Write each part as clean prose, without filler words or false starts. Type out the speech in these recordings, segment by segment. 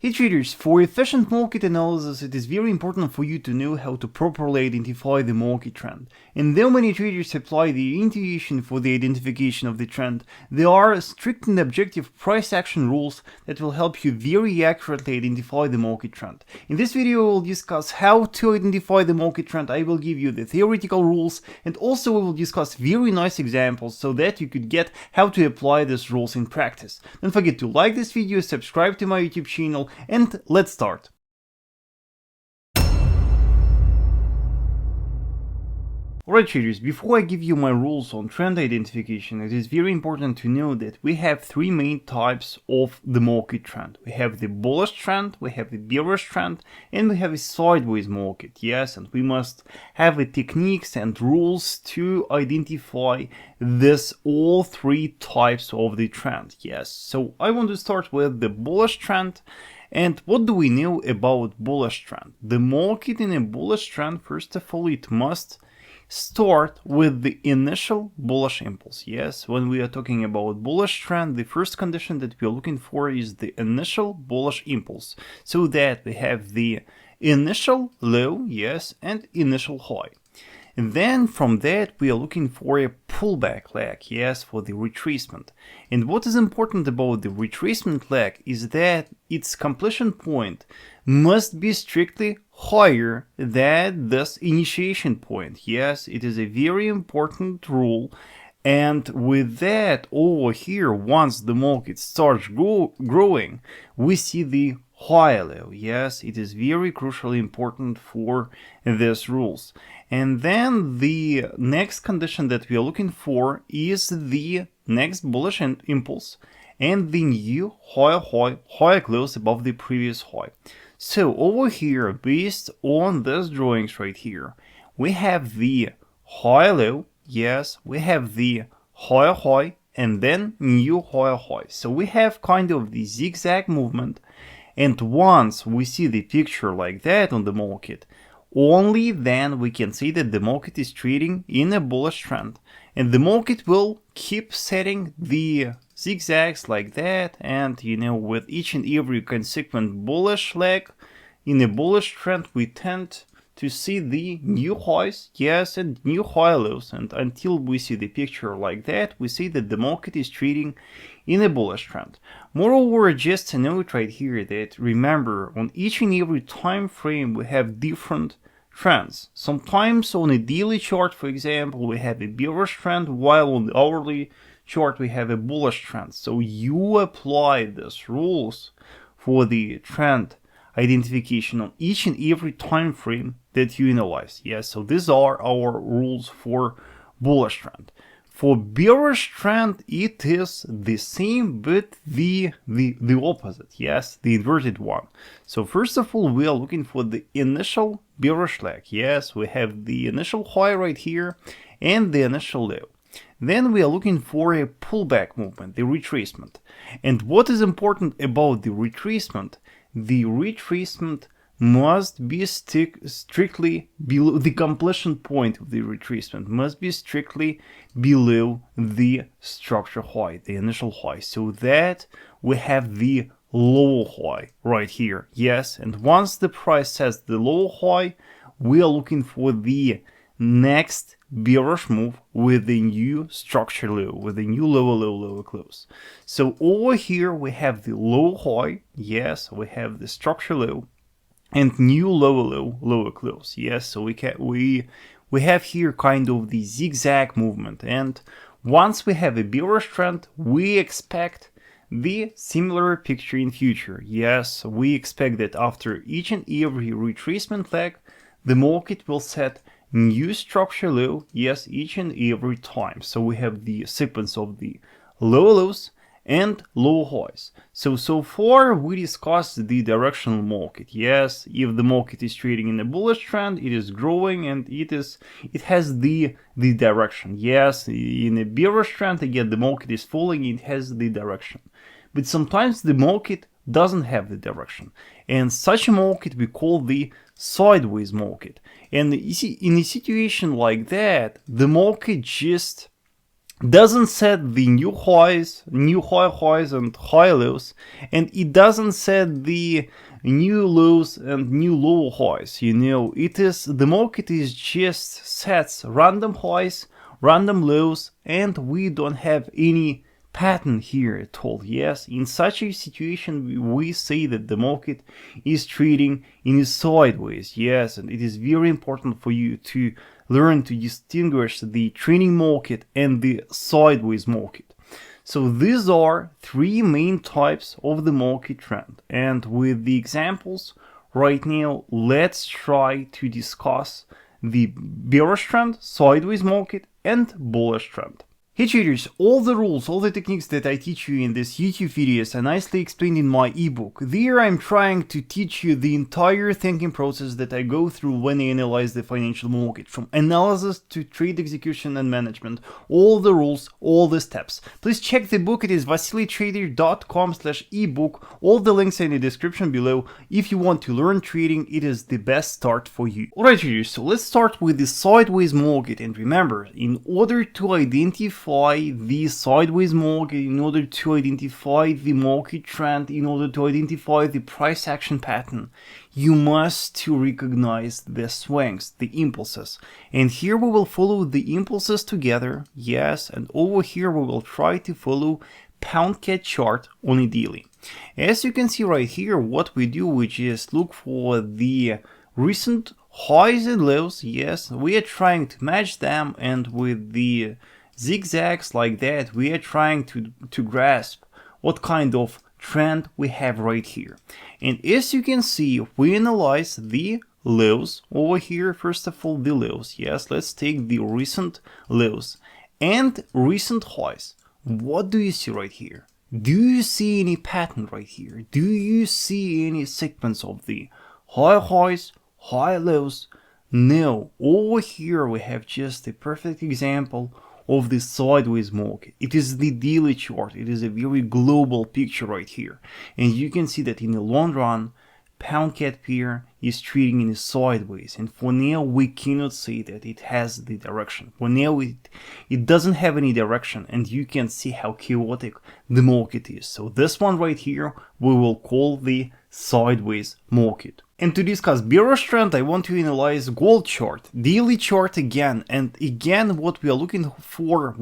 Hey traders, for efficient market analysis, it is very important for you to know how to properly identify the market trend. And though many traders apply the intuition for the identification of the trend, there are strict and objective price action rules that will help you very accurately identify the market trend. In this video, we will discuss how to identify the market trend. I will give you the theoretical rules, and also we will discuss very nice examples so that you could get how to apply these rules in practice. Don't forget to like this video, subscribe to my YouTube channel, and let's start. Alright traders, before I give you my rules on trend identification, it is very important to know that we have three main types of the market trend. We have the bullish trend, we have the bearish trend, and we have a sideways market. Yes, and we must have the techniques and rules to identify this all three types of the trend. Yes, so I want to start with the bullish trend. And what do we know about bullish trend? The market in a bullish trend, first of all, it must start with the initial bullish impulse. Yes, when we are talking about bullish trend, the first condition that we are looking for is the initial bullish impulse, so that we have the initial low, yes, and initial high. And then from that we are looking for a pullback leg, yes, for the retracement. And what is important about the retracement leg is that its completion point must be strictly higher than this initiation point. Yes, it is a very important rule. And with that, over here, once the market starts growing, we see the high low. Yes, it is very crucially important for these rules. And then the next condition that we are looking for is the next bullish impulse and the new higher close above the previous high. So over here, based on these drawings right here, we have the high low, yes, we have the higher high, and then new higher high. So we have kind of the zigzag movement, and once we see the picture like that on the market, only then we can see that the market is trading in a bullish trend, and the market will keep setting the zigzags like that, and with each and every consequent bullish leg in a bullish trend we tend to see the new highs, yes, and new high lows, and until we see the picture like that, we see that the market is trading in a bullish trend. Moreover, just a note right here that remember, on each and every time frame we have different trends. Sometimes on a daily chart, for example, we have a bearish trend, while on the hourly chart we have a bullish trend. So you apply these rules for the trend identification on each and every time frame that you analyze. Yes, so these are our rules for bullish trend. For bearish trend, it is the same, but the opposite, yes, the inverted one. So first of all, we are looking for the initial bearish leg. Yes, we have the initial high right here and the initial low. Then we are looking for a pullback movement, the retracement. And what is important about the retracement? The retracement must be strictly below the completion point of the retracement, must be strictly below the structure high, the initial high, so that we have the low high right here. Yes, and once the price sets the low high, we are looking for the next bearish move with a new structure low, with a new lower close. So over here we have the low high, yes, we have the structure low, and new lower close. Yes, so we have here kind of the zigzag movement, and once we have a bearish trend, we expect the similar picture in future. Yes, we expect that after each and every retracement leg, the market will set new structure low, yes, each and every time. So we have the sequence of the lower lows and low highs. So far we discussed the directional market. Yes, if the market is trading in a bullish trend, it is growing and it has the direction. Yes, in a bearish trend, again, the market is falling, it has the direction. But sometimes the market doesn't have the direction, and such a market we call the sideways market. And in a situation like that, the market just doesn't set the new highs, new high highs and high lows, and it doesn't set the new lows and new low highs. You know, the market is just sets random highs, random lows, and we don't have any pattern here at all. Yes, in such a situation we say that the market is trading in a sideways. Yes, and it is very important for you to learn to distinguish the trending market and the sideways market. So these are three main types of the market trend, and with the examples right now, let's try to discuss the bearish trend, sideways market, and bullish trend. Hey traders, all the rules, all the techniques that I teach you in this YouTube videos are nicely explained in my ebook. There I'm trying to teach you the entire thinking process that I go through when I analyze the financial market, from analysis to trade execution and management, all the rules, all the steps. Please check the book, it is vasilytrader.com/ebook, all the links are in the description below. If you want to learn trading, it is the best start for you. Alright traders, so let's start with the sideways market, and remember, in order to identify the sideways market, in order to identify the market trend, in order to identify the price action pattern, you must recognize the swings, the impulses. And here we will follow the impulses together, yes, and over here we will try to follow pound cat chart on a daily. As you can see right here, what we do, which is look for the recent highs and lows. Yes, we are trying to match them, and with the zigzags like that, we are trying to grasp what kind of trend we have right here. And as you can see, we analyze the lows over here. First of all, the lows. Yes, let's take the recent lows and recent highs. What do you see right here? Do you see any pattern right here? Do you see any sequence of the high highs, high lows? No. Over here we have just a perfect example of the sideways market. It is the daily chart. It is a very global picture right here. And you can see that in the long run, pound cat pair is trading in a sideways. And for now, we cannot say that it has the direction. For now, it doesn't have any direction. And you can see how chaotic the market is. So this one right here, we will call the sideways market. And to discuss bearish trend, I want to analyze gold chart, daily chart again. And again, what we are looking for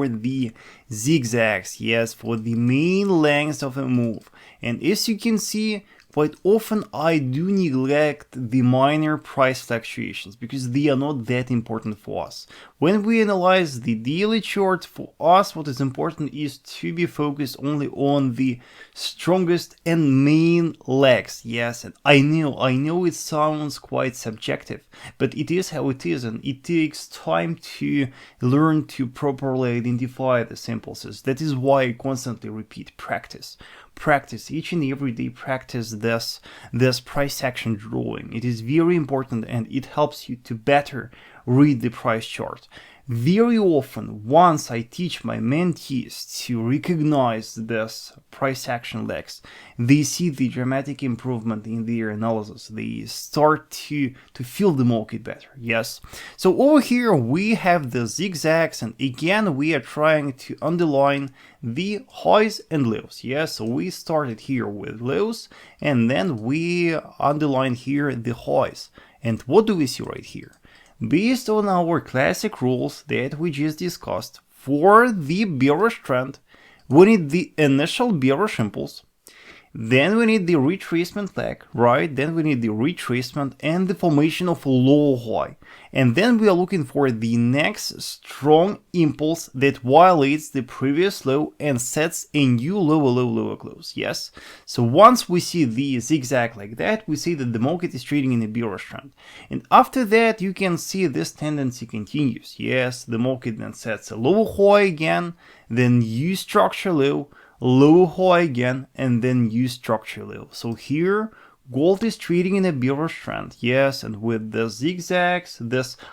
the zigzags, yes, for the main length of a move. And as you can see, quite often I do neglect the minor price fluctuations because they are not that important for us. When we analyze the daily chart, for us what is important is to be focused only on the strongest and main legs. Yes, and I know it sounds quite subjective, but it is how it is, and it takes time to learn to properly identify the impulses. That is why I constantly repeat, practice each and every day. Practice this price action drawing. It is very important, and it helps you to better read the price chart. Very often, once I teach my mentees to recognize this price action legs, they see the dramatic improvement in their analysis. They start to feel the market better. Yes. So over here we have the zigzags, and again we are trying to underline the highs and lows. Yes. So we started here with lows, and then we underline here the highs. And what do we see right here? Based on our classic rules that we just discussed, for the bearish trend, we need the initial bearish impulse, then we need the retracement leg, right? Then we need the retracement and the formation of a low high. And then we are looking for the next strong impulse that violates the previous low and sets a new lower close. Yes. So once we see the zigzag like that, we see that the market is trading in a bearish trend. And after that, you can see this tendency continues. Yes, the market then sets a low high again, then new structure low high again, and then new structure low. So here gold is trading in a bearish trend. Yes, and with the zigzags,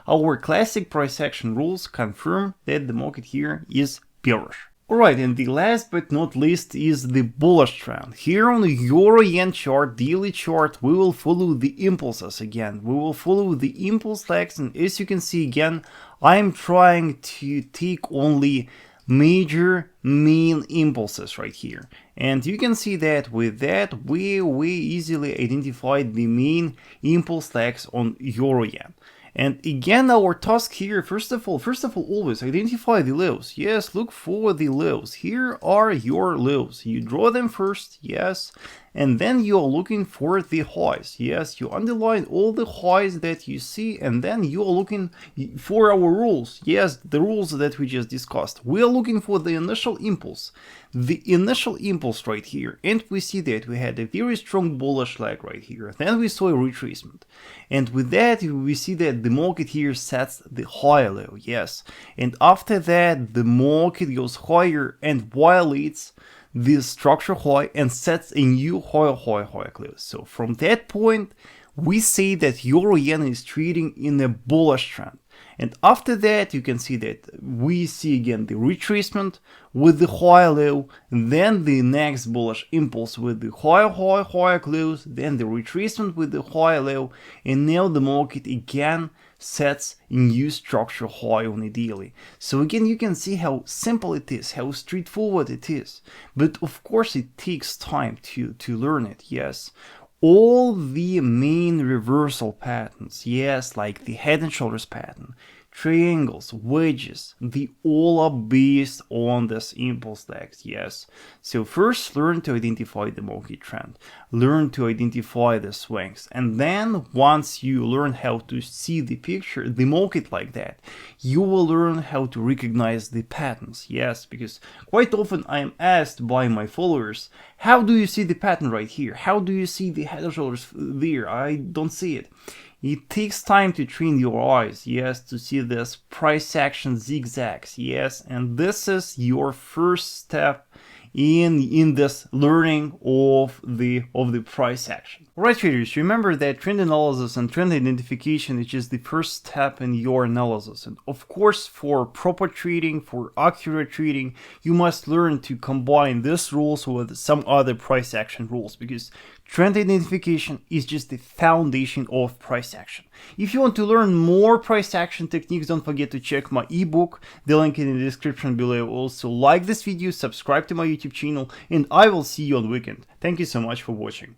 our classic price action rules confirm that the market here is bearish. Alright, and the last but not least is the bullish trend. Here on the Euro-Yen chart, daily chart, we will follow the impulses again. We will follow the impulse legs, and as you can see again, I'm trying to take only major main impulses right here. And you can see that with that, we easily identified the main impulse legs on Euro-Yen. And again, our task here, first of all, always identify the lows. Yes, look for the lows. Here are your lows. You draw them first, yes, and then you are looking for the highs. Yes, you underline all the highs that you see, and then you are looking for our rules. Yes, the rules that we just discussed. We are looking for the initial impulse. The initial impulse right here, and we see that we had a very strong bullish leg right here. Then we saw a retracement, and with that we see that the market here sets the higher low, yes, and after that the market goes higher and violates the structure high and sets a new higher close. So from that point we say that Euro-Yen is trading in a bullish trend. And after that, you can see that we see again the retracement with the higher low, then the next bullish impulse with the higher close, then the retracement with the higher low, and now the market again sets a new structure high on a daily. So again, you can see how simple it is, how straightforward it is. But of course, it takes time to learn it, yes. All the main reversal patterns, yes, like the head and shoulders pattern, triangles, wedges, they all are based on this impulse legs, yes. So first learn to identify the market trend, learn to identify the swings, and then once you learn how to see the picture, the market like that, you will learn how to recognize the patterns, yes, because quite often I am asked by my followers, how do you see the pattern right here? How do you see the head and shoulders there? I don't see it. It takes time to train your eyes, yes, to see this price action zigzags, yes, and this is your first step in this learning of the price action. Alright traders, remember that trend analysis and trend identification is just the first step in your analysis, and of course for proper trading, for accurate trading, you must learn to combine these rules with some other price action rules, because trend identification is just the foundation of price action. If you want to learn more price action techniques, don't forget to check my ebook, the link in the description below. Also like this video, subscribe to my YouTube channel, and I will see you on weekend. Thank you so much for watching.